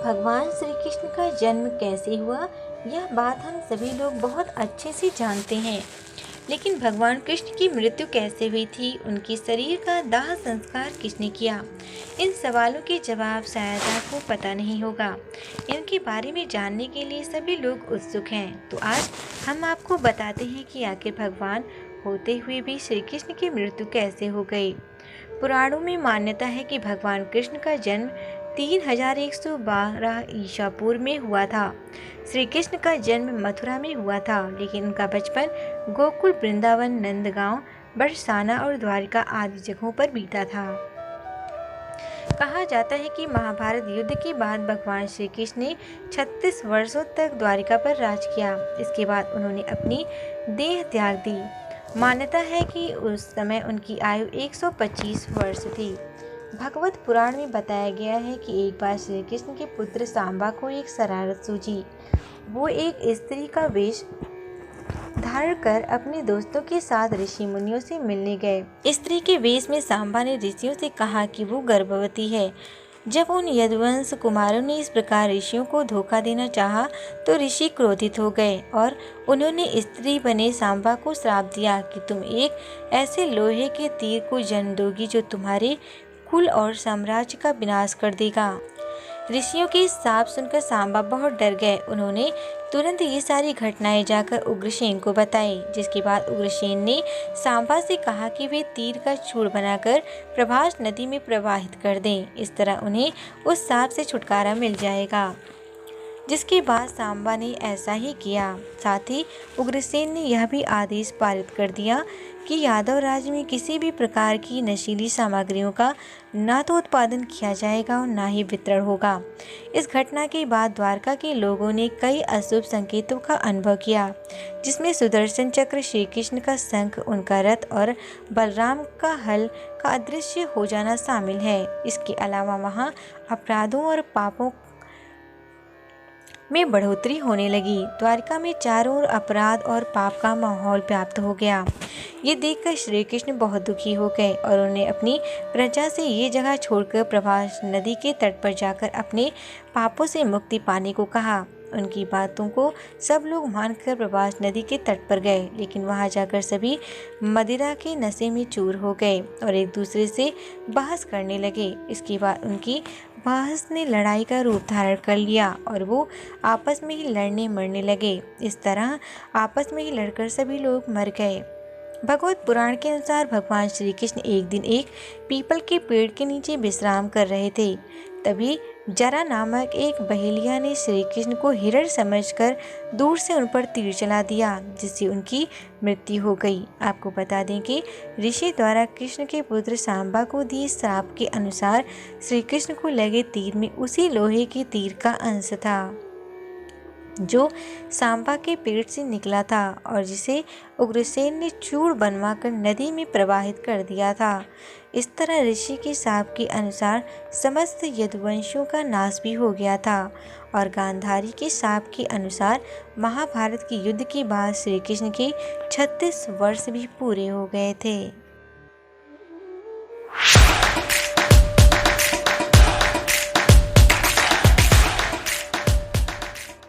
भगवान श्री कृष्ण का जन्म कैसे हुआ, यह बात हम सभी लोग बहुत अच्छे से जानते हैं। लेकिन भगवान कृष्ण की मृत्यु कैसे हुई थी, उनके शरीर का दाह संस्कार किसने किया, इन सवालों के जवाब शायद आपको पता नहीं होगा। इनके बारे में जानने के लिए सभी लोग उत्सुक हैं। तो आज हम आपको बताते हैं कि आखिर भगवान होते हुए भी श्री कृष्ण की मृत्यु कैसे हो गई। पुराणों में मान्यता है कि भगवान कृष्ण का जन्म 3112 ईसा पूर्व में हुआ था। श्री कृष्ण का जन्म मथुरा में हुआ था, लेकिन उनका बचपन गोकुल, वृंदावन, नंदगांव, बरसाना और द्वारिका आदि जगहों पर बीता था। कहा जाता है कि महाभारत युद्ध के बाद भगवान श्री कृष्ण ने 36 वर्षों तक द्वारिका पर राज किया। इसके बाद उन्होंने अपनी देह त्याग दी। मान्यता है कि उस समय उनकी आयु 125 वर्ष थी। भगवत पुराण में बताया गया है कि एक बार श्री कृष्ण के पुत्र सांबा को एक शरारत सूझी। वो एक स्त्री का वेश धारण कर अपने दोस्तों के साथ ऋषि मुनियों से मिलने गए। स्त्री के वेश में सांबा ने ऋषियों से कहा कि वो गर्भवती है। जब उन यदुवंश कुमारों ने इस प्रकार ऋषियों को धोखा देना चाहा, तो ऋषि क्रोधित हो गए और उन्होंने स्त्री बने सांबा को श्राप दिया कि तुम एक ऐसे लोहे के तीर को जन्म दोगी जो तुम्हारे कुल और साम्राज्य का विनाश कर देगा। ऋषियों के शाप सुनकर सांबा बहुत डर गए। उन्होंने तुरंत ये सारी घटनाएं जाकर उग्रसेन को बताई, जिसके बाद उग्रसेन ने सांबा से कहा कि वे तीर का चूड़ बनाकर प्रभास नदी में प्रवाहित कर दें। इस तरह उन्हें उस शाप से छुटकारा मिल जाएगा। जिसके बाद सांबा ने ऐसा ही किया। साथ ही उग्रसेन ने यह भी आदेश पारित कर दिया कि यादव राज्य में किसी भी प्रकार की नशीली सामग्रियों का ना तो उत्पादन किया जाएगा और ना ही वितरण होगा। इस घटना के बाद द्वारका के लोगों ने कई अशुभ संकेतों का अनुभव किया, जिसमें सुदर्शन चक्र, श्री कृष्ण का शंख, उनका रथ और बलराम का हल का अदृश्य हो जाना शामिल है। इसके अलावा वहाँ अपराधों और पापों में बढ़ोतरी होने लगी। द्वारिका में चारों ओर अपराध और पाप का माहौल व्याप्त हो गया। ये देखकर श्री कृष्ण बहुत दुखी हो गए और उन्होंने अपनी प्रजा से ये जगह छोड़कर प्रभास नदी के तट पर जाकर अपने पापों से मुक्ति पाने को कहा। उनकी बातों को सब लोग मानकर प्रभास नदी के तट पर गए, लेकिन वहां जाकर सभी मदिरा के नशे में चूर हो गए और एक दूसरे से बहस करने लगे। इसके बाद उनकी बहस ने लड़ाई का रूप धारण कर लिया और वो आपस में ही लड़ने मरने लगे। इस तरह आपस में ही लड़कर सभी लोग मर गए। भगवत पुराण के अनुसार भगवान श्री कृष्ण एक दिन एक पीपल के पेड़ के नीचे विश्राम कर रहे थे। तभी जरा नामक एक बहेलिया ने श्री कृष्ण को हिरण समझकर दूर से उन पर तीर चला दिया, जिससे उनकी मृत्यु हो गई। आपको बता दें कि ऋषि द्वारा कृष्ण के पुत्र सांबा को दिए श्राप के अनुसार श्री कृष्ण को लगे तीर में उसी लोहे के तीर का अंश था जो सांबा के पेट से निकला था और जिसे उग्रसेन ने चूड़ बनवाकर नदी में प्रवाहित कर दिया था। इस तरह ऋषि के शाप के अनुसार समस्त यदुवंशियों का नाश भी हो गया था और गांधारी के शाप के अनुसार महाभारत के युद्ध के बाद श्री कृष्ण के 36 वर्ष भी पूरे हो गए थे।